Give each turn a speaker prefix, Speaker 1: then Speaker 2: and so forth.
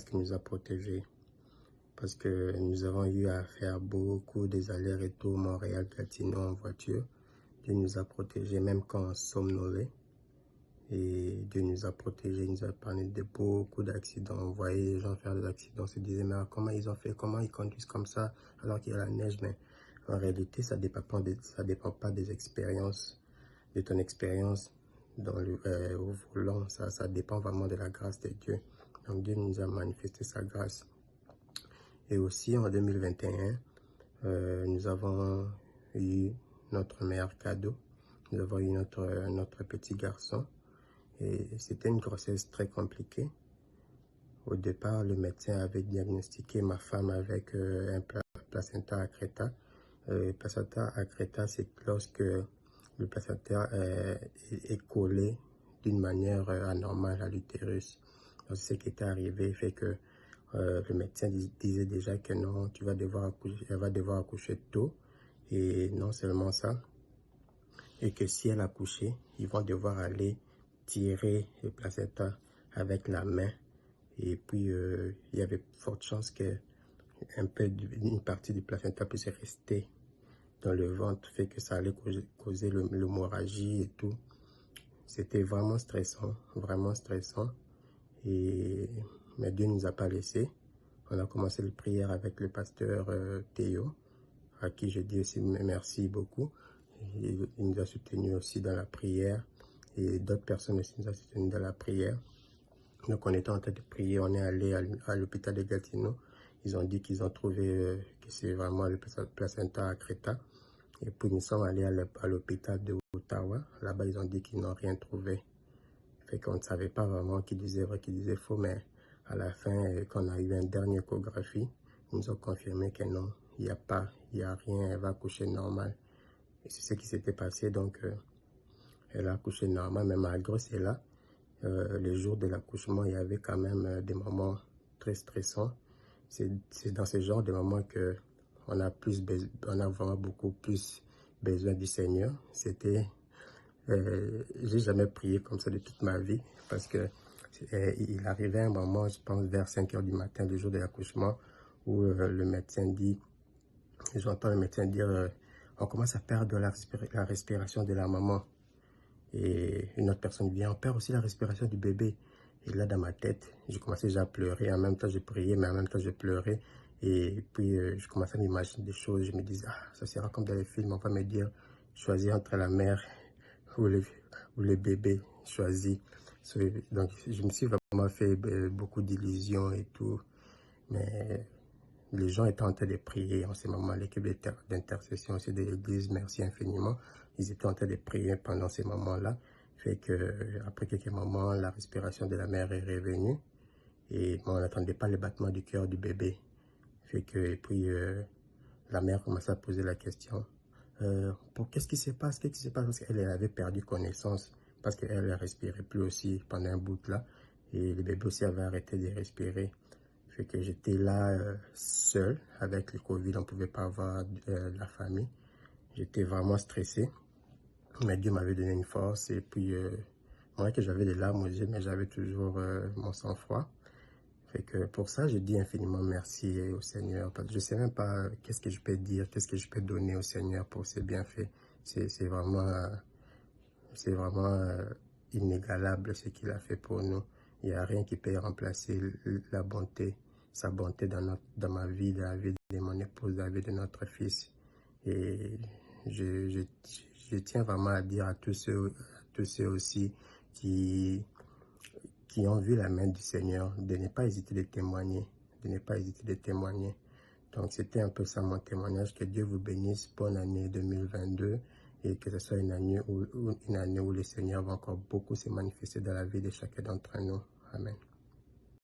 Speaker 1: qui nous a protégés. Parce que nous avons eu à faire beaucoup des allers-retours Montréal-Gatineau en voiture. Dieu nous a protégés même quand on somnolait. Et Dieu nous a protégés, il nous a parlé de beaucoup d'accidents. On voyait les gens faire des accidents, on se disait mais comment ils ont fait, comment ils conduisent comme ça alors qu'il y a la neige. Mais en réalité, ça dépend pas des expériences, de ton expérience au volant. Ça dépend vraiment de la grâce de Dieu. Donc Dieu nous a manifesté sa grâce. Et aussi en 2021, nous avons eu notre meilleur cadeau. Nous avons eu notre petit garçon. Et c'était une grossesse très compliquée. Au départ, le médecin avait diagnostiqué ma femme avec un placenta accreta. Placenta accreta, c'est lorsque le placenta est collé d'une manière anormale à l'utérus. Donc, ce qui était arrivé fait que le médecin disait déjà que non, elle va devoir accoucher tôt. Et non seulement ça, et que si elle a accouché, ils vont devoir aller tirer le placenta avec la main. Et puis, il y avait forte chance que une partie du placenta puisse rester dans le ventre, fait que ça allait causer l'hémorragie et tout. C'était vraiment stressant, vraiment stressant. Mais Dieu ne nous a pas laissés. On a commencé la prière avec le pasteur Théo, à qui je dis aussi merci beaucoup. Il nous a soutenus aussi dans la prière. Et d'autres personnes aussi nous ont soutenus dans la prière. Donc on était en train de prier, on est allé à l'hôpital de Gatineau. Ils ont dit qu'ils ont trouvé que c'est vraiment le placenta accreta. Et puis nous sommes allés à l'hôpital de Ottawa. Là-bas, ils ont dit qu'ils n'ont rien trouvé. Fait qu'on ne savait pas vraiment qui disait vrai, qui disait faux. Mais à la fin, quand on a eu une dernière échographie, ils nous ont confirmé que non, il n'y a rien, elle va accoucher normal. Et c'est ce qui s'était passé. Donc, elle a accouché normal, mais malgré cela, le jour de l'accouchement, il y avait quand même des moments très stressants. C'est dans ce genre de moments que on a vraiment beaucoup plus besoin du Seigneur. J'ai jamais prié comme ça de toute ma vie, parce que il arrivait un moment, je pense vers 5 heures du matin, le jour de l'accouchement, où le médecin dit, j'entends le médecin dire, on commence à perdre la respiration de la maman. Et une autre personne vient, on perd aussi la respiration du bébé. Et là, dans ma tête, j'ai commencé déjà à pleurer. En même temps, je priais, mais en même temps, je pleurais. Et puis, je commençais à m'imaginer des choses. Je me disais, ça sera comme dans les films. On va me dire, choisis entre la mère ou le bébé. Choisis. Donc, je me suis vraiment fait beaucoup d'illusions et tout. Mais les gens étaient en train de prier en ce moment. L'équipe d'intercession aussi de l'église, merci infiniment. Ils étaient en train de prier pendant ces moments-là. Fait que, après quelques moments, la respiration de la mère est revenue. Et on n'attendait pas le battement du cœur du bébé. Fait que, et puis, la mère commençait à poser la question. Qu'est-ce qui se passe? Qu'est-ce qui se passe? Parce qu'elle avait perdu connaissance. Parce qu'elle ne respirait plus aussi pendant un bout là. Et le bébé aussi avait arrêté de respirer. Fait que j'étais là seul avec le Covid, on ne pouvait pas avoir la famille. J'étais vraiment stressé, mais Dieu m'avait donné une force. Et puis, moi que j'avais des larmes aux yeux, mais j'avais toujours mon sang-froid. Fait que pour ça, je dis infiniment merci au Seigneur. Parce que je ne sais même pas qu'est-ce que je peux dire, qu'est-ce que je peux donner au Seigneur pour ses bienfaits. C'est vraiment inégalable ce qu'il a fait pour nous. Il n'y a rien qui peut remplacer la bonté, sa bonté dans ma vie, dans la vie de mon épouse, dans la vie de notre fils. Et je tiens vraiment à dire à tous ceux aussi qui ont vu la main du Seigneur, de ne pas hésiter de témoigner, de ne pas hésiter de témoigner. Donc c'était un peu ça mon témoignage. Que Dieu vous bénisse. Bonne année 2022. Et que ce soit une année où le Seigneur va encore beaucoup se manifester dans la vie de chacun d'entre nous. Amen.